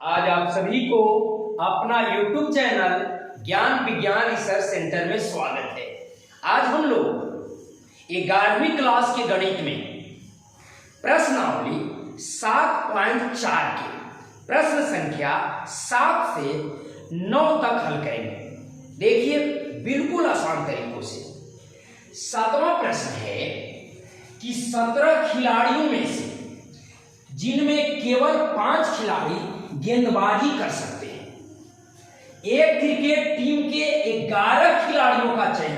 आज आप सभी को अपना YouTube चैनल ज्ञान विज्ञान रिसर्च सेंटर में स्वागत है। आज हम लोग 11वीं क्लास के गणित में प्रश्नावली 7.4 के प्रश्न संख्या 7 से 9 तक हल करेंगे। देखिए बिल्कुल आसान तरीकों से। 7वां प्रश्न है कि 17 खिलाड़ियों में से जिनमें केवल 5 खिलाड़ी गेंदबाजी कर सकते हैं, एक क्रिकेट टीम के 11 खिलाड़ियों का चयन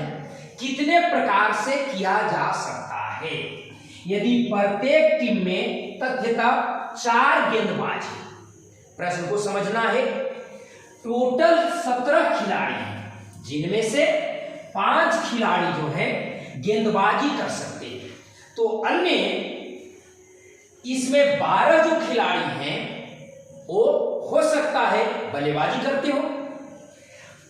कितने प्रकार से किया जा सकता है यदि प्रत्येक टीम में तथ्यतः 4 गेंदबाज हैं। प्रश्न को समझना है। टोटल 17 खिलाड़ी हैं जिनमें से 5 खिलाड़ी जो है गेंदबाजी कर सकते हैं, तो अन्य इसमें 12 जो खिलाड़ी हैं वो हो सकता है बल्लेबाजी करते हो।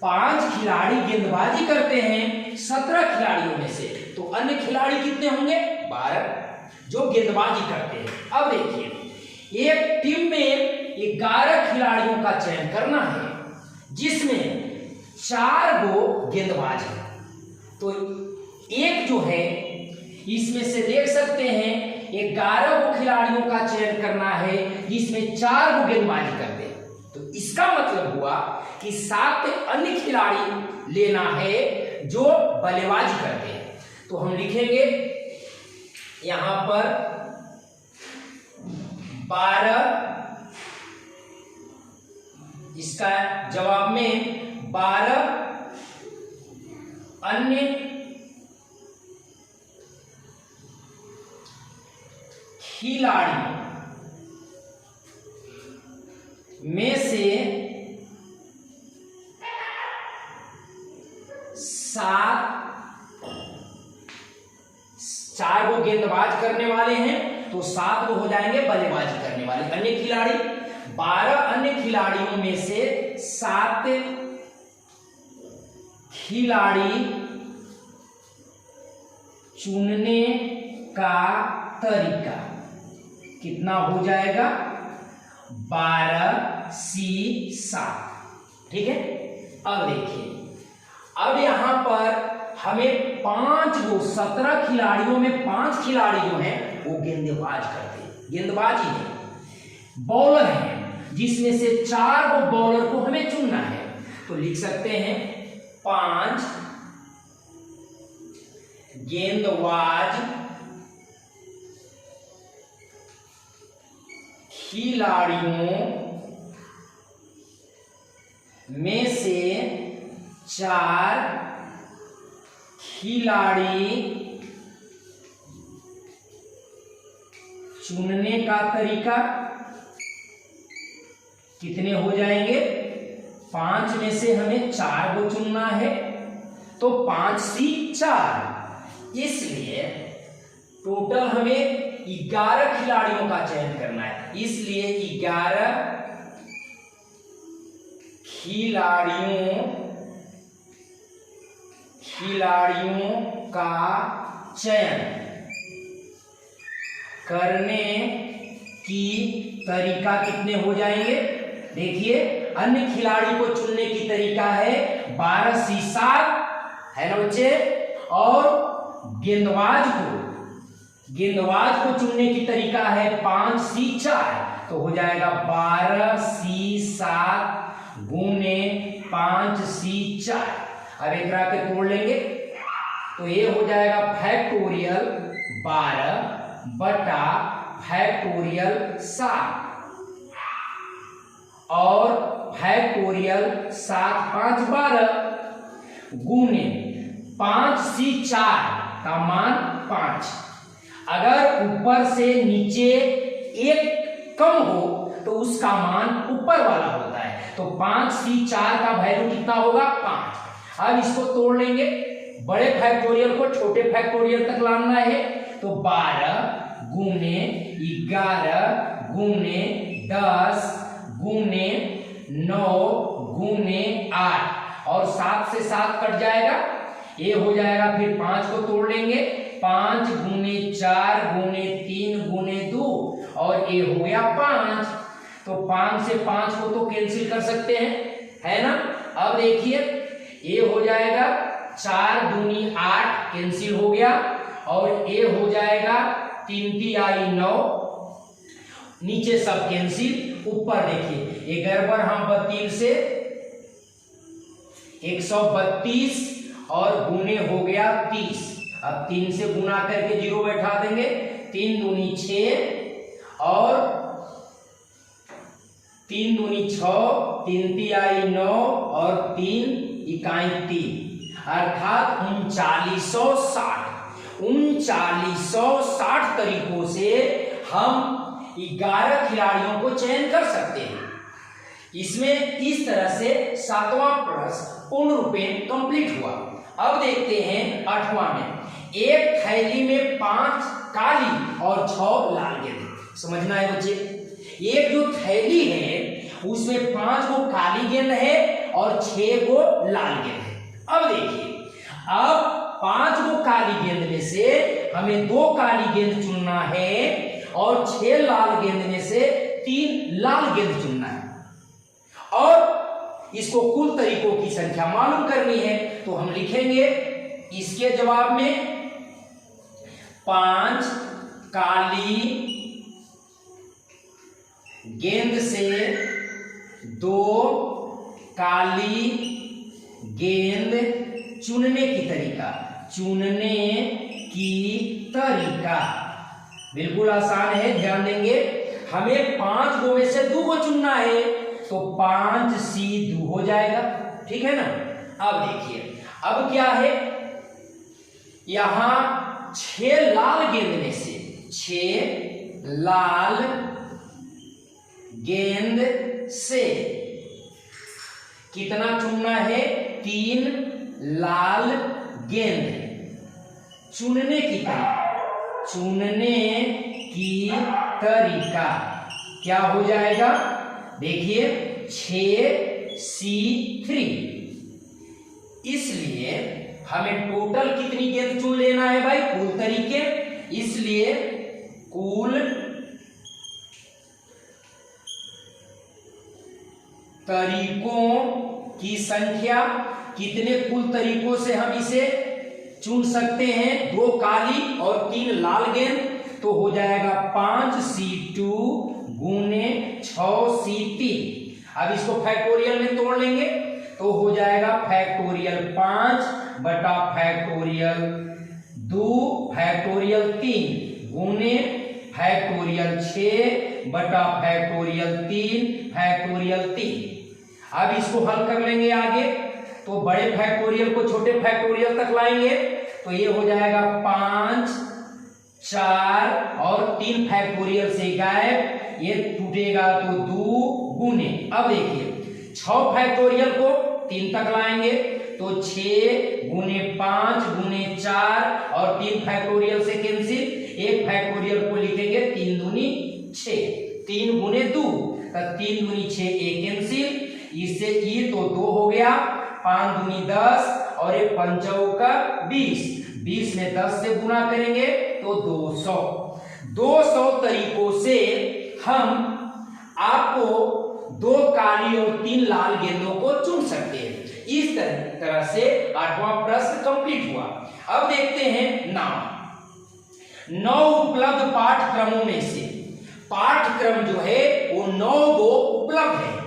5 खिलाड़ी गेंदबाजी करते हैं 17 खिलाड़ियों में से, तो अन्य खिलाड़ी कितने होंगे? 12 जो गेंदबाजी करते हैं। अब देखिए एक टीम में 11 खिलाड़ियों का चयन करना है जिसमें 4 गो गेंदबाज हैं, तो एक जो है इसमें से देख सकते हैं 11 गो खिलाड़ियों का चयन करना है जिसमें 4 गो गेंदबाजी करते हैं, तो इसका मतलब हुआ कि 7 अन्य खिलाड़ी लेना है जो बल्लेबाजी करते हैं। तो हम लिखेंगे यहां पर 12, इसका जवाब में 12 अन्य खिलाड़ी में से 4 वो गेंदबाज करने वाले हैं, तो 7 वो हो जाएंगे बल्लेबाजी करने वाले अन्य खिलाड़ी। 12 अन्य खिलाड़ियों में से 7 खिलाड़ी चुनने का तरीका कितना हो जाएगा? 12C7। ठीक है। अब देखिए, अब यहां पर हमें 5 वो 17 खिलाड़ियों में 5 खिलाड़ी जो हैं वो गेंदबाज करते हैं, गेंदबाजी है। बॉलर है जिसमें से 4 वो बॉलर को हमें चुनना है, तो लिख सकते हैं 5 गेंदबाज खिलाड़ियों में से 4 खिलाड़ी चुनने का तरीका कितने हो जाएंगे? 5 में से हमें 4 को चुनना है, तो 5C4, इसलिए टोटल हमें 11 खिलाड़ियों का चयन करना है, इसलिए 11 खिलाड़ियों का चयन करने की तरीका कितने हो जाएंगे? देखिए अन्य खिलाड़ी को चुनने की तरीका है 12C7 है ना बच्चे, और गेंदबाज को चुनने की तरीका है 5C4, तो हो जाएगा 12C7 गुने 5C4। अब एक के तोड़ लेंगे तो ये हो जाएगा फैक्टोरियल 12 बटा फैक्टोरियल 7 और फैक्टोरियल 7 5 12 गुने 5C4 का मान 5। अगर ऊपर से नीचे एक कम हो तो उसका मान ऊपर वाला होता है, तो 5C4 का वैल्यू कितना होगा? 5। अब इसको तोड़ लेंगे, बड़े फैक्टोरियल को छोटे फैक्टोरियल तक लाना है, तो 12 गुने 11 गुने 10 गुने 9 गुने 8 और 7 से 7 कट जाएगा, ये हो जाएगा। फिर 5 को तोड़ लेंगे, 5 गुने 4 गुने 3 गुने 2 और ये हो गया 5, तो 5 से 5 को तो कैंसिल कर सकते हैं, है ना। अब देखिए ये हो जाएगा 4 दूनी 8 कैंसिल हो गया, और ये हो जाएगा 3 तिहाई 9, नीचे सब कैंसिल, ऊपर देखिए 11 पर हम 32 से 132 और गुने हो गया 30। अब 3 से गुना करके 0 बैठा देंगे, 3 दूनी 6 और 3 दूनी 6, 3 तिहाई 9 और 3 इकाई 3, अर्थात 3960 तरीकों से हम 11 खिलाड़ियों को चयन कर सकते हैं। इसमें इस तरह से 7वां प्रश्न पूर्ण रूपेण कंप्लीट हुआ। अब देखते हैं 8वां में, एक थैली में 5 काली और 6 लाल गेंद। समझना है बच्चे, एक जो थैली है उसमें 5 को काली गेंद है और 6 को लाल गेंद है। अब देखिए, अब 5 को काली गेंद में से हमें 2 काली गेंद चुनना है और 6 लाल गेंद में से 3 लाल गेंद चुनना है, और इसको कुल तरीकों की संख्या मालूम करनी है। तो हम लिखेंगे इसके जवाब में 5 काली गेंद से 2 काली गेंद चुनने की तरीका बिल्कुल आसान है, ध्यान देंगे। हमें 5 गो में से 2 को चुनना है, तो 5 सी 2 हो जाएगा, ठीक है ना। अब देखिए, अब क्या है, यहां 6 लाल गेंद में से 6 लाल गेंद से कितना चुनना है, 3 लाल गेंद चुनने की तरीका क्या हो जाएगा, देखिए 6C3। इसलिए हमें टोटल कितनी गेंद चुन लेना है भाई, कुल तरीके, इसलिए कुल तरीकों की संख्या, कितने कुल तरीकों से हम इसे चुन सकते हैं, 2 काली और 3 लाल गेंद, तो हो जाएगा 5C2 गुने 6C3। अब इसको फैक्टोरियल में तोड़ लेंगे तो हो जाएगा फैक्टोरियल 5 बटा फैक्टोरियल 2 फैक्टोरियल 3 गुने फैक्टोरियल 6 बटा फैक्टोरियल 3 फैक्टोरियल 3। अब इसको हल कर लेंगे आगे, तो बड़े फैक्टोरियल को छोटे फैक्टोरियल तक लाएंगे, तो ये हो जाएगा 5 4 और 3 फैक्टोरियल से गायब, ये टूटेगा तो 2 गुने। अब देखिए 6 फैक्टोरियल को 3 तक लाएंगे, तो 6 गुने 5 गुने 4 और 3 फैक्टोरियल से कैंसिल, एक फैक्टोरियल को लिखेंगे 3 दूनी 6, 3 गुने 2, तो 3 दूनी 6 एक कैंसिल, इससे ये तो 2 हो गया, 5 दूनी 10 और एक 5 चौका 20, 20 में 10 से गुना करेंगे तो 200 तरीकों से हम आपको 2 काली और 3 लाल गेंदों को चुन सकते हैं। इस तरह से 8वां प्रश्न कंप्लीट हुआ। अब देखते हैं 9 उपलब्ध पाठ्यक्रमों में से पाठ्यक्रम जो है वो 9 गो उपलब्ध है।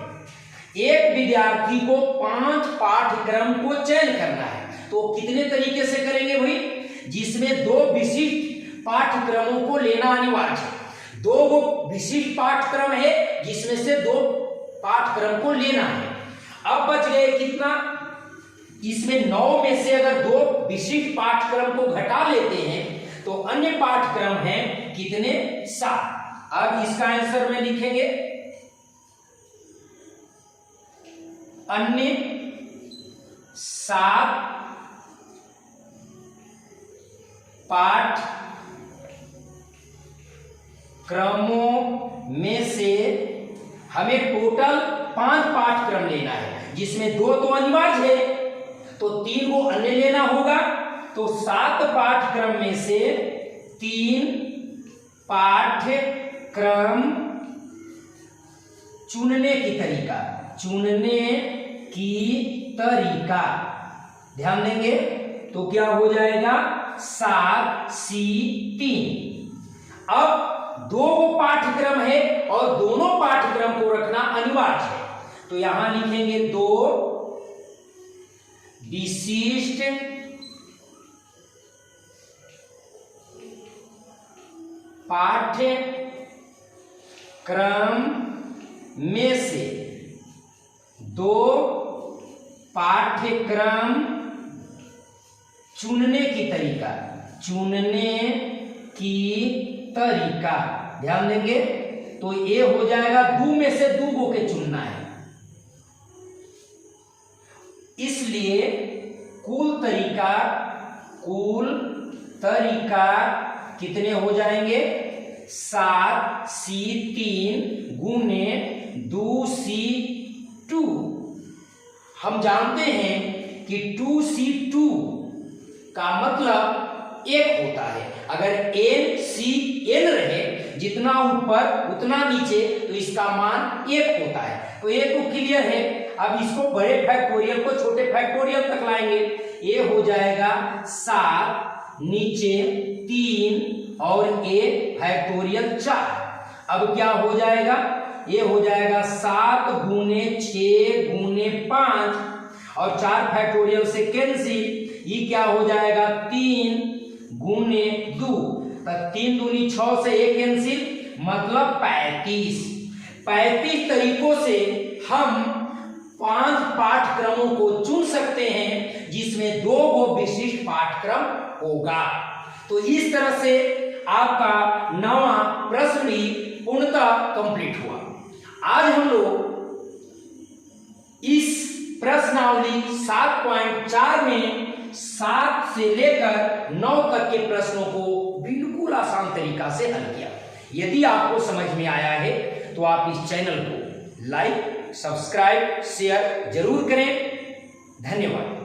एक विद्यार्थी को 5 पाठ्यक्रम को चयन करना है, तो कितने तरीके से करेंगे भाई, जिसमें 2 विशिष्ट पाठ्यक्रमों को लेना अनिवार्य है। 2 गो विशिष्ट पाठ्यक्रम है जिसमें से 2 पाठ्यक्रम को लेना है। अब बच गए कितना, इसमें 9 में से अगर 2 विशिष्ट पाठ्यक्रम को घटा लेते हैं तो अन्य पाठ्यक्रम हैं कितने, 7। अब इसका आंसर में लिखेंगे अन्य 7 पाठ्यक्रमों में से हमें टोटल 5 पाठ्यक्रम लेना है, जिसमें 2 तो अनिवार्य है, तो 3 को अन्य लेना होगा, तो 7 पाठ्यक्रम में से 3 पाठ्यक्रम चुनने की तरीका, चुनने की तरीका, ध्यान देंगे तो क्या हो जाएगा 7C3। अब 2 पाठ्यक्रम है और दोनों पाठ्यक्रम को रखना अनिवार्य है, तो यहां लिखेंगे 2 विशिष्ट पाठ्यक्रम में से 2 पाठ्यक्रम चुनने की तरीका, चुनने की तरीका, ध्यान देंगे तो ये हो जाएगा 2 में से 2 गो के चुनना है, इसलिए कुल तरीका कितने हो जाएंगे 7C3 गुने 2C2। हम जानते हैं कि 2C2 का मतलब 1 होता है, अगर NCN रहे जितना ऊपर उतना नीचे तो इसका मान 1 होता है, तो ये तो क्लियर है। अब इसको बड़े फैक्टोरियल को छोटे फैक्टोरियल तक लाएंगे, ये हो जाएगा 7 नीचे 3 और a फैक्टोरियल 4। अब क्या हो जाएगा, ये हो जाएगा 7 गुने 6 गुने 5 और 4 फैक्टोरियल से कैंसिल, ये क्या हो जाएगा 3 गुने 2, 3 दूनी 6 से 1 कैंसिल, मतलब 35 तरीकों से हम 5 पाठ्यक्रमों को चुन सकते हैं जिसमें 2 गो विशिष्ट पाठ्यक्रम होगा। तो इस तरह से आपका 9वां प्रश्न भी पूर्णतः कंप्लीट हुआ। आज हम लोग इस प्रश्नावली 7.4 में 7 से लेकर 9 तक के प्रश्नों को बिल्कुल आसान तरीका से हल किया। यदि आपको समझ में आया है तो आप इस चैनल को लाइक, सब्सक्राइब, शेयर जरूर करें। धन्यवाद।